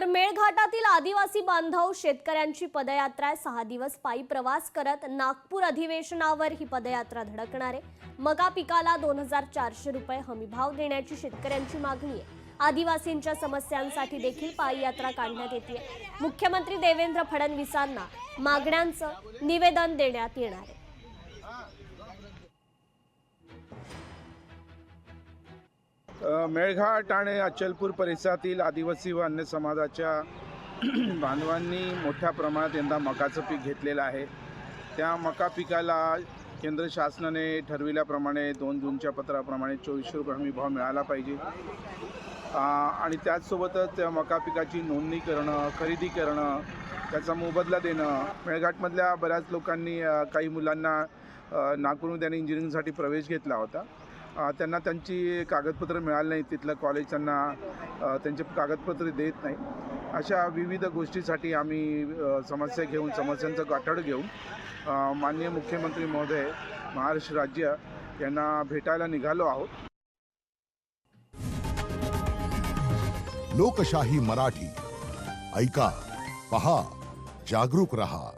तर मेळघाटातील आदिवासी बांधव शेतकऱ्यांची पदयात्रा 6 दिवस पायी प्रवास करत नागपूर अधिवेशनावर ही पदयात्रा धडकणार आहे। मका पिकाला 2400 रुपये हमीभाव देण्याची शेतकऱ्यांची मागणी आहे। आदिवासींच्या समस्यांसाठी देखील पायी यात्रा काढण्यात येते। मुख्यमंत्री देवेंद्र फडणवीसांना मागण्यांचं निवेदन देण्यात येणार आहे। मेळघाट आणि अचलपूर परिसरातील आदिवासी व अन्य समाजाच्या बांधवांनी मोठ्या प्रमाणात यंदा मकाचं पीक घेतलेलं आहे। त्या मका पिकाला केंद्र शासनाने ठरविल्याप्रमाणे 2 जूनच्या पत्राप्रमाणे 2400 रुपये हमी भाव मिळाला पाहिजे आणि त्याचसोबतच त्या मका पिकाची नोंदणी करणं, खरेदी करणं, त्याचा मोबदला देणं। मेळघाटमधल्या बऱ्याच लोकांनी काही मुलांना नागपूरमध्ये त्यांनी इंजिनिअरिंगसाठी प्रवेश घेतला होता। त्यांना त्यांची कागदपत्र मिळाली नाही, तिथलं कॉलेज त्यांना त्यांचे कागदपत्र देत नाही। अशा विविध गोष्टीसाठी आम्ही समस्यांचं गाठोडं घेऊन माननीय मुख्यमंत्री महोदय महाराष्ट्र राज्य यांना भेटायला निघालो आहोत। लोकशाही मराठी ऐका, पहा, जागरूक रहा।